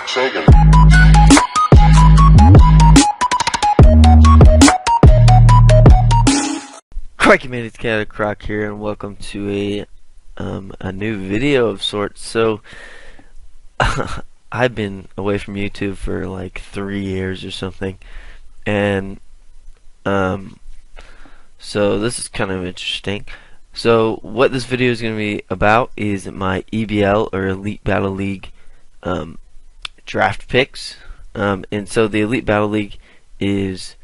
Shaking. Crikey man, it's Canada Croc here, and welcome to a new video of sorts. So I've been away from YouTube for like 3 years or something, and so this is kind of interesting. So what this video is going to be about is my EBL, or Elite Battle League, draft picks. And so the Elite Battle League is,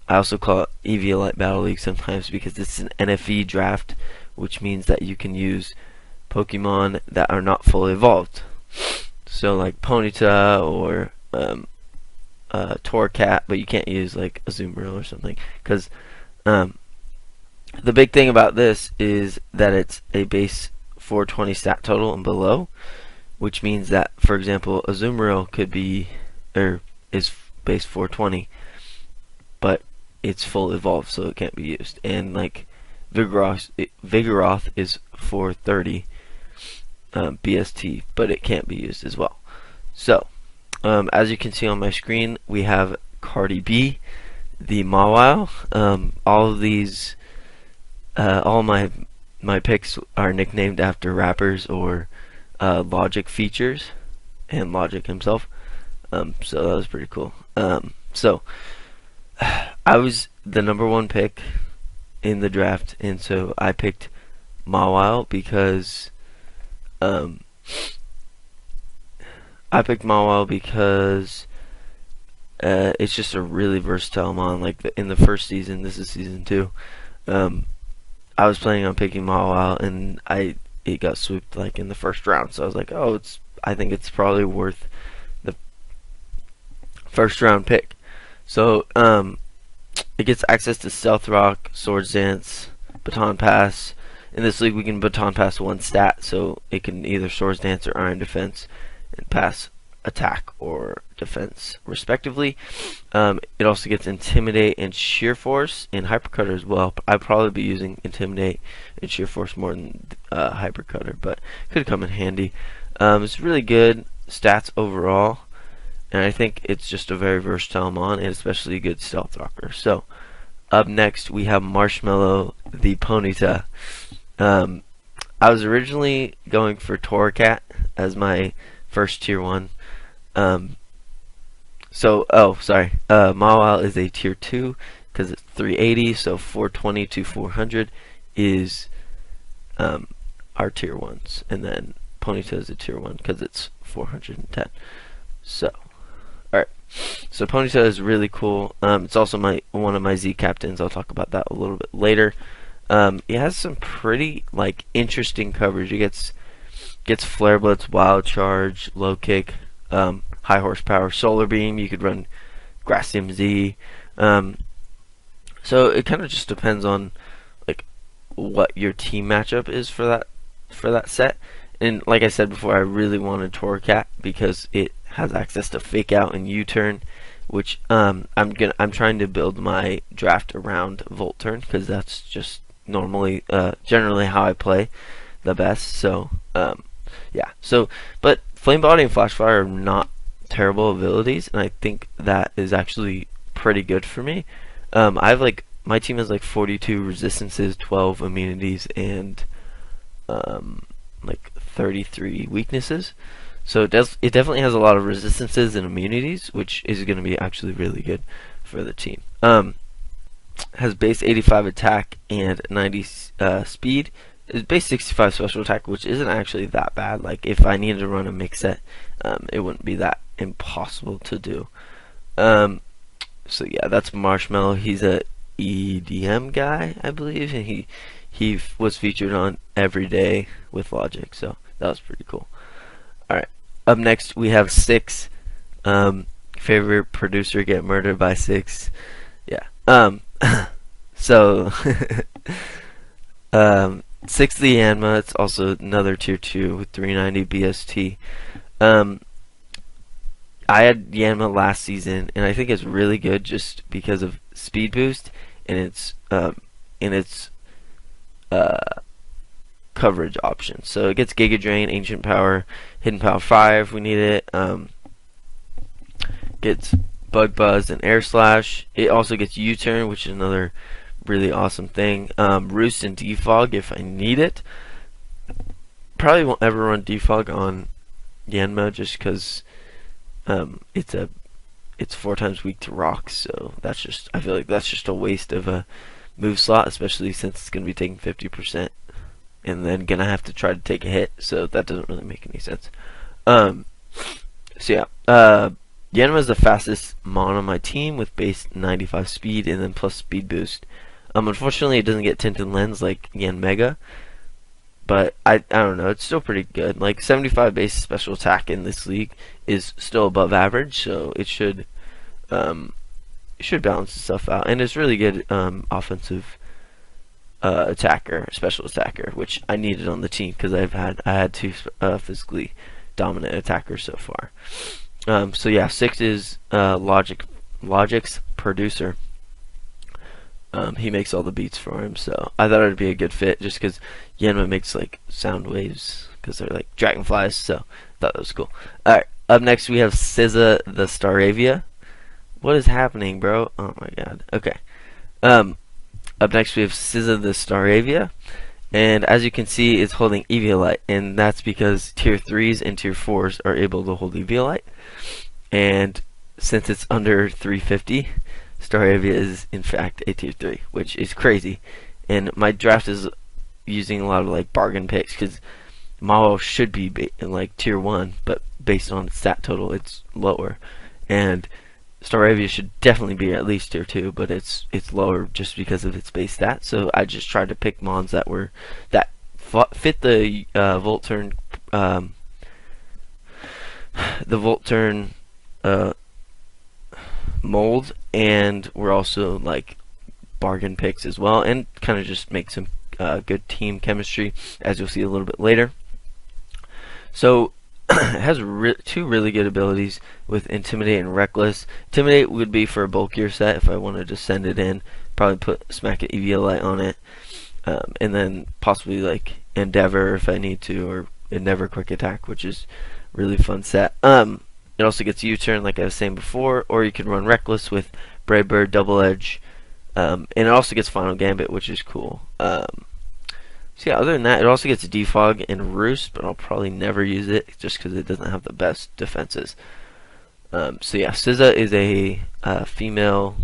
I also call it EBL Battle League sometimes because it's an NFE draft, which means that you can use Pokemon that are not fully evolved. So like Ponyta or Torcat, but you can't use like Azumarill or something, because the big thing about this is that it's a base 420 stat total and below, which means that, for example, Azumarill could be, or is base 420, but it's full evolved, so it can't be used. And like Vigoroth is 430 BST, but it can't be used as well. So as you can see on my screen, we have Cardi B, the Mawile. All of these, all my picks are nicknamed after rappers or Logic features, and Logic himself. So that was pretty cool. So I was the because pick in the draft, and so I picked Mawile because it's just a really versatile mon. Like in the first season, this is season 2. I was planning on picking Mawile, and it got swooped like in the first round. So I was like, oh, I think it's probably worth the first round pick. So it gets access to Stealth Rock, Swords Dance, Baton Pass. In this league, we can Baton Pass one stat, so it can either Swords Dance or Iron Defense, and pass attack or defense respectively. It also gets Intimidate and Sheer Force, and Hypercutter as well. I'd probably be using Intimidate and Sheer Force more than Hypercutter, but could come in handy. It's really good stats overall, and I think it's just a very versatile mon, and especially a good stealth rocker. So up next we have Marshmallow, the Ponyta. I was originally going for Torcat as my first tier 1. Mawile is a tier 2 because it's 380, so 420 to 400 is our tier 1s, and then Ponyta is a tier 1 because it's 410. So alright, so Ponyta is really cool. It's also one of my Z captains. I'll talk about that a little bit later. It has some pretty like interesting coverage. It gets Flare Blitz, Wild Charge, Low Kick, High Horsepower, Solar Beam. You could run Grassium Z. So it kind of just depends on like what your team matchup is for that set. And like I said before, I really wanted Torcat because it has access to Fake Out and U-Turn, which I'm trying to build my draft around Volt Turn because that's just generally how I play the best. So yeah. So but Flame Body and Flash Fire are not terrible abilities, and I think that is actually pretty good for me. I have my team has like 42 resistances, 12 immunities, and like 33 weaknesses. So it definitely has a lot of resistances and immunities, which is going to be actually really good for the team. Has base 85 attack and 90 speed. It's base 65 special attack, which isn't actually that bad. Like if I needed to run a mix set, it wouldn't be that impossible to do. So yeah, that's Marshmallow. He's a EDM guy, I believe, and he was featured on Every Day with Logic, so that was pretty cool. Alright, up next we have Six. Favorite producer get murdered by Six. Yeah. So Six the Yanma. It's also another tier 2 with 390 BST. I had Yanma last season, and I think it's really good just because of speed boost and its coverage options. So it gets Giga Drain, Ancient Power, Hidden Power 5. We need it. gets Bug Buzz and Air Slash. It also gets U-Turn, which is another really awesome thing. Roost and Defog if I need it. Probably won't ever run Defog on Yanma just because it's 4 times weak to rocks, so I feel like that's just a waste of a move slot, especially since it's going to be taking 50% and then going to have to try to take a hit, so that doesn't really make any sense. So yeah, Yanma is the fastest mon on my team with base 95 speed and then plus speed boost. Unfortunately, it doesn't get tinted lens like Yan Mega, but I don't know, it's still pretty good. Like 75 base special attack in this league is still above average, so it should balance stuff out, and it's really good offensive attacker, special attacker, which I needed on the team because I had 2 physically dominant attackers so far. So yeah, 6 is Logic's producer. He makes all the beats for him, so I thought it'd be a good fit just because Yanma makes like sound waves because they're like dragonflies, so I thought that was cool. Alright, up next we have SZA the Staravia. What is happening, bro? Oh my god. Okay. Up next we have SZA the Staravia, and as you can see it's holding Eviolite, and that's because tier 3s and tier 4s are able to hold Eviolite, and since it's under 350, Staravia is in fact a tier 3, which is crazy. And my draft is using a lot of like bargain picks because Malo should be in like tier 1, but based on its stat total it's lower, and Staravia should definitely be at least tier 2, but it's lower just because of its base stat. So I just tried to pick mons that fit the Volt Turn mold, and we're also like bargain picks as well, and kind of just make some good team chemistry, as you'll see a little bit later. So it has 2 really good abilities with Intimidate and Reckless. Intimidate would be for a bulkier set if I wanted to send it in, probably smack an Eviolite on it, and then possibly like Endeavor if I need to, or Endeavor Quick Attack, which is really fun set. It also gets U-Turn like I was saying before, or you can run Reckless with Brave Bird, Double Edge, and it also gets Final Gambit, which is cool. So yeah, other than that, it also gets Defog and Roost, but I'll probably never use it just because it doesn't have the best defenses. So yeah, SZA is a female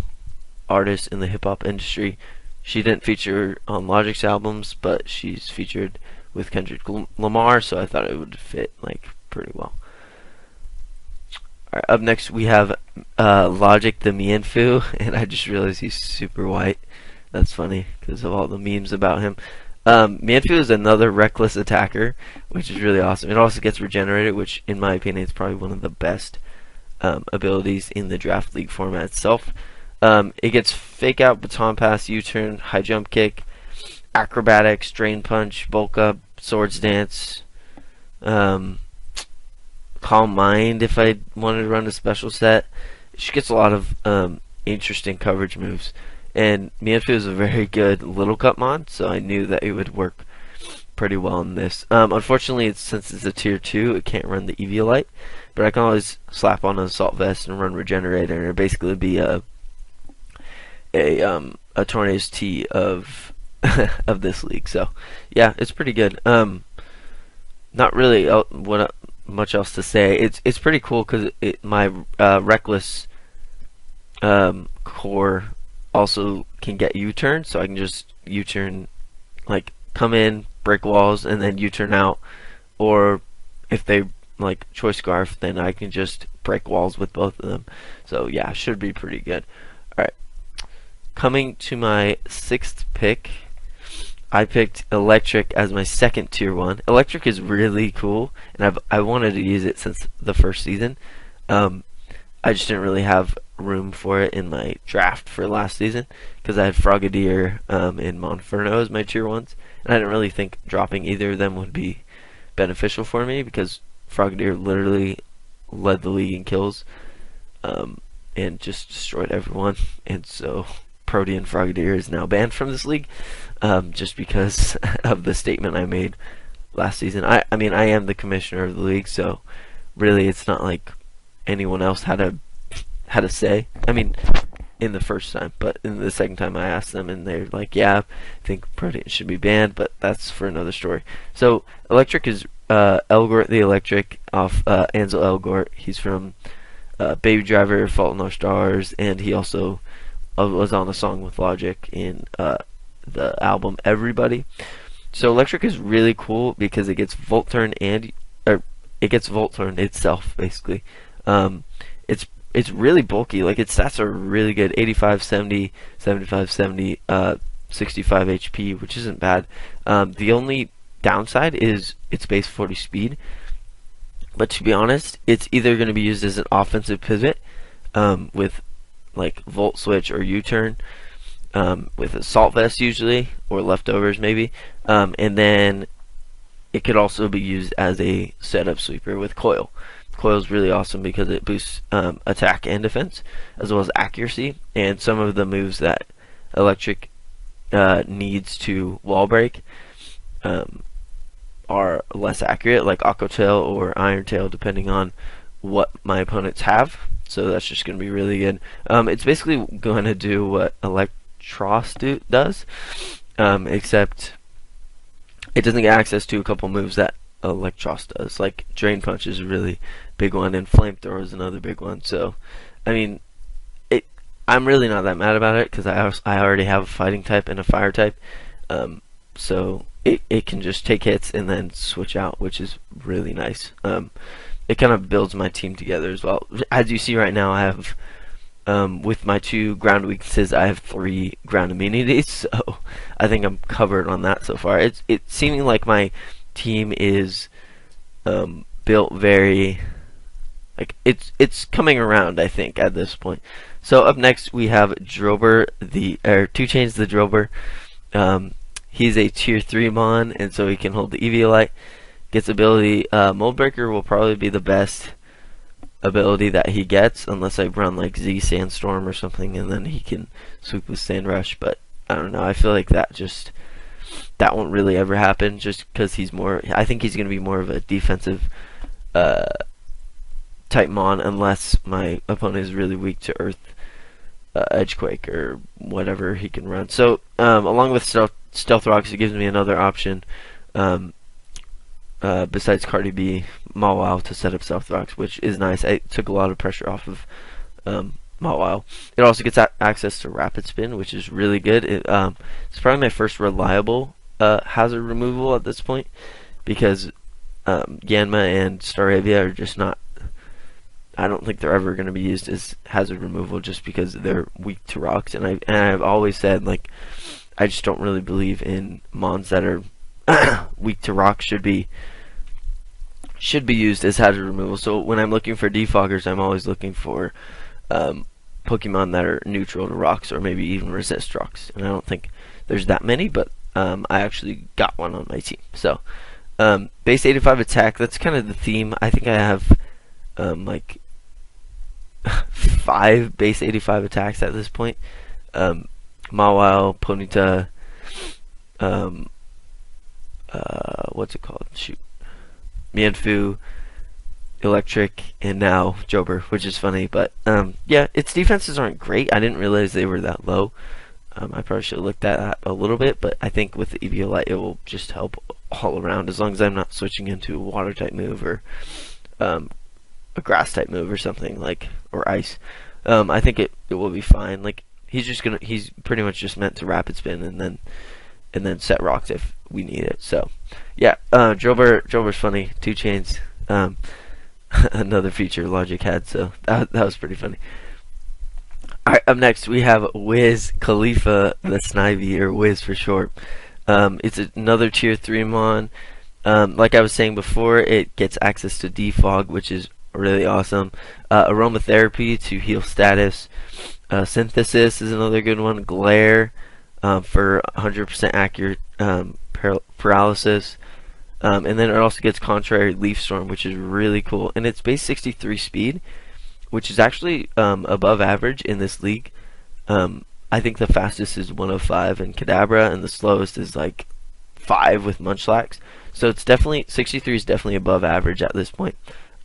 artist in the hip-hop industry. She didn't feature on Logic's albums, but she's featured with Kendrick Lamar, so I thought it would fit like pretty well. Alright, up next we have Logic the Mienfoo, and I just realized he's super white. That's funny because of all the memes about him. Mienfoo is another reckless attacker, which is really awesome. It also gets regenerated, which in my opinion is probably one of the best abilities in the draft league format itself. It gets fake out, baton pass, U-turn, high jump kick, acrobatics, drain punch, bulk up, swords dance, calm mind if I wanted to run a special set. She gets a lot of interesting coverage moves. And Mienfoo is a very good little cut mon, so I knew that it would work pretty well in this. Unfortunately, since it's a tier 2, it can't run the Eviolite, but I can always slap on an assault vest and run regenerator, and it'd basically be a Tornado's T of of this league. So yeah, it's pretty good. Not really much else to say. It's pretty cool because my reckless core also can get U-turn, so I can just U-turn, like come in, break walls, and then U-turn out. Or if they like Choice Scarf, then I can just break walls with both of them. So yeah, should be pretty good. Alright, coming to my 6th pick, I picked Electric as my second tier 1. Electric is really cool, and I wanted to use it since the first season. I just didn't really have room for it in my draft for last season because I had Frogadier and Monferno as my tier 1s, and I didn't really think dropping either of them would be beneficial for me because Frogadier literally led the league in kills and just destroyed everyone, and so Protean Frogadier is now banned from this league just because of the statement I made last season. I mean, I am the commissioner of the league, so really it's not like anyone else had a had a say. I mean, in the first time, but in the second time I asked them, and they're like, "Yeah, I think protein should be banned," but that's for another story. So Electric is Elgort the Electric off Ansel Elgort. He's from Baby Driver, Fault in Our Stars, and he also was on a song with Logic in the album Everybody. So Electric is really cool because it gets Volt Turn and or it gets Volt Turn itself basically. Um, it's really bulky. Like its stats are really good. 85, 70, 75, 70, 65 HP, which isn't bad. The only downside is its base 40 speed. But to be honest, it's either going to be used as an offensive pivot with like Volt Switch or U-turn with Assault Vest usually, or Leftovers maybe. And then it could also be used as a setup sweeper with Coil. Coil is really awesome because it boosts attack and defense, as well as accuracy, and some of the moves that Electric needs to wall break are less accurate, like Aqua Tail or Iron Tail, depending on what my opponents have. So that's just going to be really good. It's basically going to do what Electros does, except it doesn't get access to a couple moves that Electros does. Like Drain Punch is a really big one, and Flamethrower is another big one. So, I mean, I'm really not that mad about it because I already have a fighting type and a fire type. So it can just take hits and then switch out, which is really nice. It kind of builds my team together as well. As you see right now, I have with my 2 ground weaknesses, I have 3 ground immunities, so I think I'm covered on that so far. It's seeming like my team is built very like it's coming around, I think, at this point. So up next we have Drober the 2 Chains the Drober. He's a tier 3 mon, and so he can hold the EBL. Gets ability Mold Breaker will probably be the best ability that he gets, unless I run like Z Sandstorm or something, and then he can sweep with Sand Rush. But I don't know. I feel like that won't really ever happen, just because he's more. I think he's going to be more of a defensive type mon, unless my opponent is really weak to Earth Edgequake or whatever he can run. So along with Stealth Rocks, it gives me another option. Besides Cardi B, Mawile to set up Stealth Rocks, which is nice. I took a lot of pressure off of Mawile. It also gets access to Rapid Spin, which is really good. It's probably my first reliable hazard removal at this point, because Yanma and Staravia are just not. I don't think they're ever going to be used as hazard removal, just because they're weak to rocks. And I've always said, like, I just don't really believe in mons that are weak to rocks should be used as hazard removal. So when I'm looking for defoggers, I'm always looking for Pokemon that are neutral to rocks, or maybe even resist rocks. And I don't think there's that many, but I actually got one on my team. So base 85 attack, that's kind of the theme. I think I have like 5 base 85 attacks at this point. Mawile, Ponyta, what's it called? Shoot. Mienfoo, Electric, and now Jober, which is funny. But yeah, its defenses aren't great. I didn't realize they were that low. I probably should have looked at that a little bit, but I think with the EBL it will just help all around, as long as I'm not switching into a water type move or a grass type move or something, like, or ice. I think it will be fine. Like, he's pretty much just meant to Rapid Spin and then set rocks if we need it. So yeah, Drober's funny. 2 Chains, another feature Logic had, so that was pretty funny. Alright, up next we have Wiz Khalifa the Snivy, or Wiz for short. It's another tier 3 mon. Like I was saying before, it gets access to Defog, which is really awesome. Aromatherapy to heal status. Synthesis is another good one. Glare for 100% accurate paralysis. And then it also gets Contrary Leaf Storm, which is really cool. And it's base 63 speed, which is actually above average in this league. I think the fastest is 105 in Kadabra, and the slowest is like 5 with Munchlax. So it's definitely 63 is definitely above average at this point.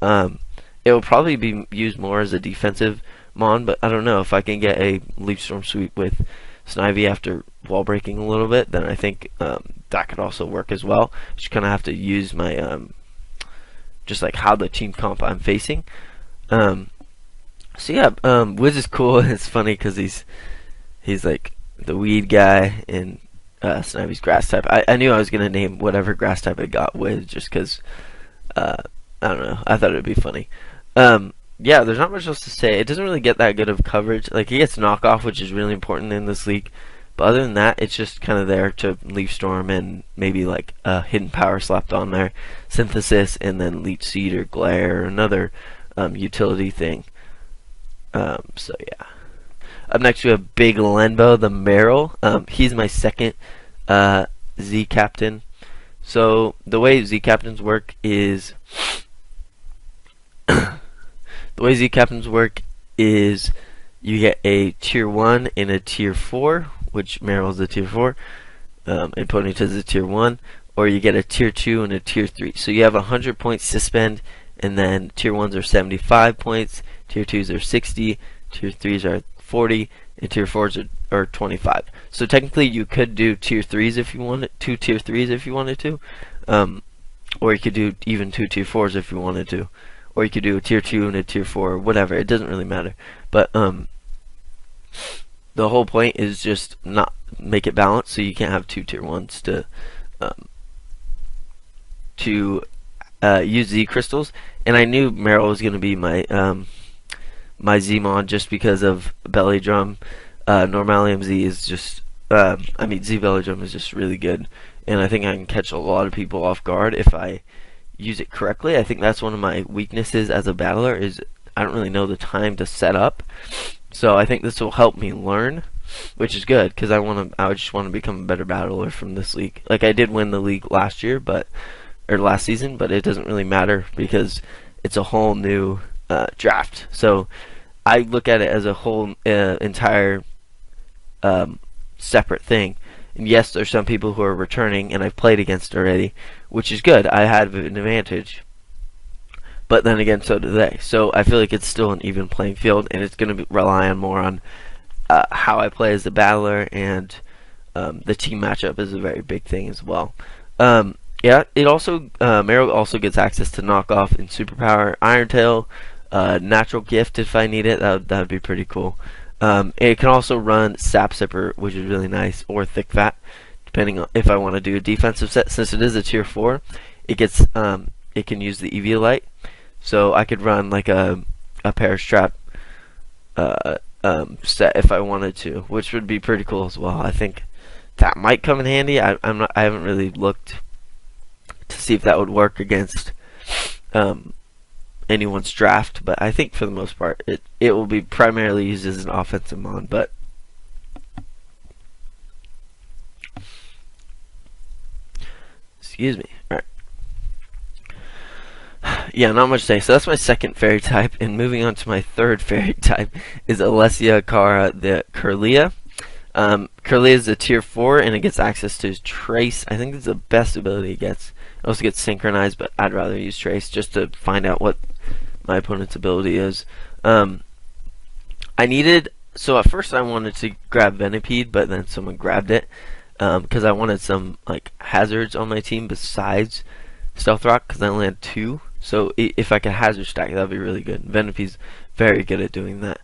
It will probably be used more as a defensive Mon, but I don't know if I can get a Leaf Storm sweep with Snivy after wall breaking a little bit, then I think that could also work as well. Just kind of have to use my just like how the team comp I'm facing. So yeah, Wiz is cool. It's funny because he's like the weed guy and Snivy's grass type. I knew I was gonna name whatever grass type I got Wiz just because I don't know. I thought it'd be funny. Yeah, there's not much else to say. It doesn't really get that good of coverage. Like, he gets knockoff, which is really important in this league. But other than that, it's just kind of there to Leaf Storm and maybe like a hidden power slapped on there, Synthesis, and then Leech Seed or Glare or another utility thing. So yeah. Up next we have Big Lenbo, the Meryl. He's my second Z captain. So the way Z captains work is you get a tier 1 and a tier 4, which Meryl's a tier 4, and Ponyta's a tier 1, or you get a tier 2 and a tier 3. So you have 100 points to spend, and then tier 1s are 75 points, tier 2s are 60, tier 3s are 40, and tier 4s are 25. So technically you could do tier 3s if you wanted, 2 tier 3s if you wanted to, or you could do even 2 tier 4s if you wanted to. Or you could do a tier 2 and a tier 4, or whatever. It doesn't really matter. But the whole point is just not make it balanced, so you can't have 2 tier 1s to use Z crystals. And I knew Meryl was going to be my my Zmon just because of Belly Drum. Normalium Z is just Z Belly Drum is just really good, and I think I can catch a lot of people off guard if I use it correctly. I think that's one of my weaknesses as a battler is I don't really know the time to set up. So I think this will help me learn, which is good because I just want to become a better battler from this league. Like I did win the league last year, or last season, but it doesn't really matter because it's a whole new draft. So I look at it as a whole entire separate thing. And yes, there's some people who are returning, and I've played against already, which is good. I have an advantage. But then again, so do they. So I feel like it's still an even playing field, and it's going to rely on more on how I play as a battler, and the team matchup is a very big thing as well. Yeah, it also Meryl also gets access to knockoff and superpower, Iron Tail, natural gift if I need it. That would be pretty cool. It can also run Sap Sipper, which is really nice, or Thick Fat, depending on if I want to do a defensive set. Since it is a tier 4, it gets it can use the EBL light, so I could run like a Perish Trap set if I wanted to, which would be pretty cool as well. I think that might come in handy. I haven't really looked to see if that would work against anyone's draft, but I think for the most part it will be primarily used as an offensive mon. But excuse me. All right. Yeah, not much to say. So that's my second fairy type, and moving on to my third fairy type is Alessia Cara the Curlia. Curlia is a tier 4, and it gets access to Trace. I think this is the best ability it gets. It also gets synchronized, but I'd rather use Trace just to find out what my opponent's ability is. So at first I wanted to grab Venipede, but then someone grabbed it because I wanted some like hazards on my team besides Stealth Rock, because I only had 2. So if I could hazard stack, that would be really good. Venipede's very good at doing that.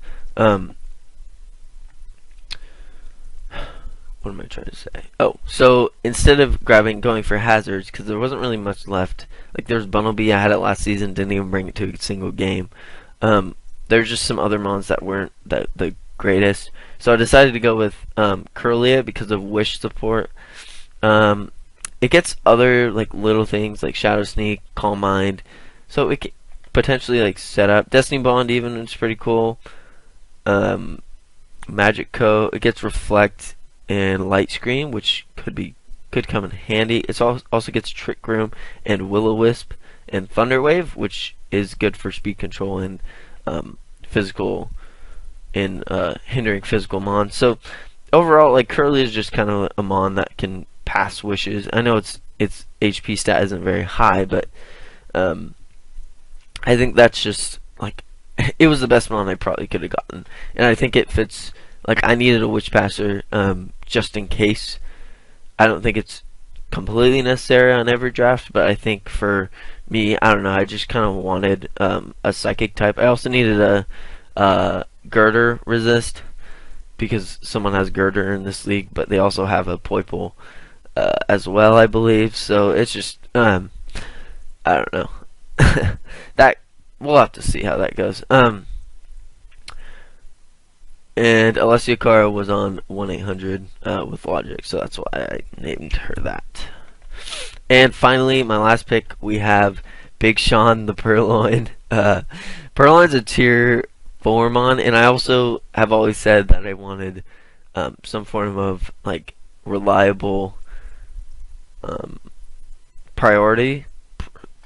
What am I trying to say? Oh, so instead of going for hazards, because there wasn't really much left. Like there's Bumblebee, I had it last season, didn't even bring it to a single game. There's just some other mons that weren't the greatest. So I decided to go with Curlia because of wish support. It gets other like little things like Shadow Sneak, Calm Mind, so it can potentially like set up Destiny Bond even, which is pretty cool. Magic Coat, it gets Reflect and Light Screen, which could come in handy. It also gets Trick Room and Will-O-Wisp and Thunder Wave, which is good for speed control and physical and hindering physical mon. So overall, like Curly is just kind of a mon that can pass wishes. I know its HP stat isn't very high, but I think that's just like it was the best mon I probably could have gotten, and I think it fits. Like I needed a witch passer just in case. I don't think it's completely necessary on every draft, but I think for me, I don't know. I just kind of wanted a psychic type. I also needed a girder resist because someone has girder in this league, but they also have a Poiple as well, I believe. So it's just I don't know. That we'll have to see how that goes. And Alessia Cara was on 1-800 with Logic, so that's why I named her that. And finally, my last pick, we have Big Sean the Purloin. Purloin's a tier 4 mon, and I also have always said that I wanted some form of like reliable priority,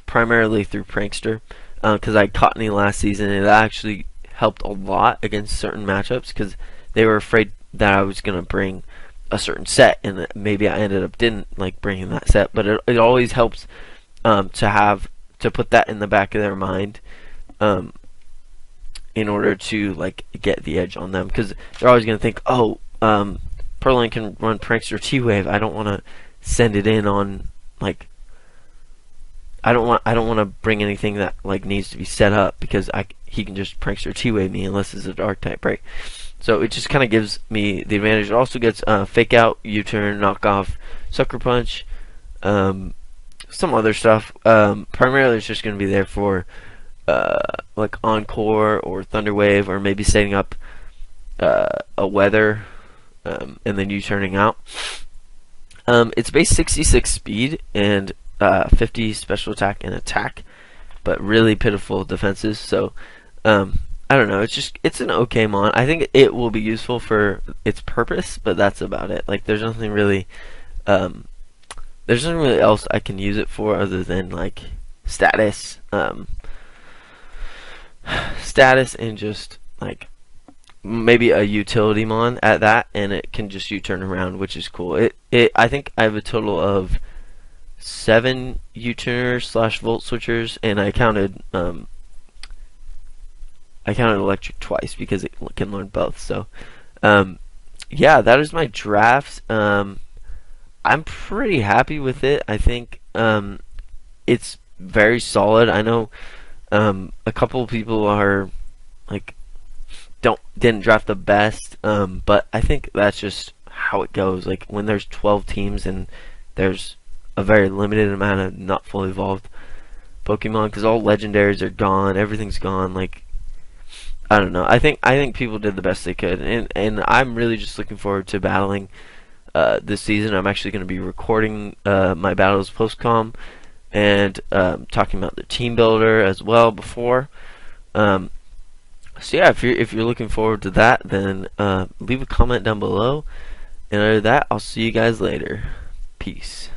primarily through Prankster, because I caught any last season, and it actually helped a lot against certain matchups because they were afraid that I was going to bring a certain set, and maybe I ended up didn't like bringing that set, but it always helps to put that in the back of their mind in order to like get the edge on them, because they're always going to think, oh, Purloin can run Prankster T-Wave, I don't want to send it in on like I don't want to bring anything that like needs to be set up because he can just Prankster T-Wave me unless it's a dark type break. So it just kind of gives me the advantage. It also gets fake out, U-turn, knockoff, sucker punch, some other stuff. Primarily it's just going to be there for like Encore or Thunder Wave, or maybe setting up a weather and then U-turning out. It's base 66 speed and 50 special attack and attack, but really pitiful defenses. So I don't know. It's an okay mon. I think it will be useful for its purpose, but that's about it. Like there's nothing really else I can use it for other than like status, status, and just like maybe a utility mon at that, and it can just U-turn around, which is cool. I think I have a total of 7 U-turners / volt switchers, and I counted electric twice because it can learn both. So yeah, that is my draft. I'm pretty happy with it. I think it's very solid. I know a couple of people are like didn't draft the best, but I think that's just how it goes. Like when there's 12 teams and there's a very limited amount of not fully evolved Pokemon, because all legendaries are gone, everything's gone. Like I don't know. I think people did the best they could, and I'm really just looking forward to battling this season. I'm actually going to be recording my battles post-com and talking about the team builder as well before. So yeah, if you're looking forward to that, then leave a comment down below. And other than that, I'll see you guys later. Peace.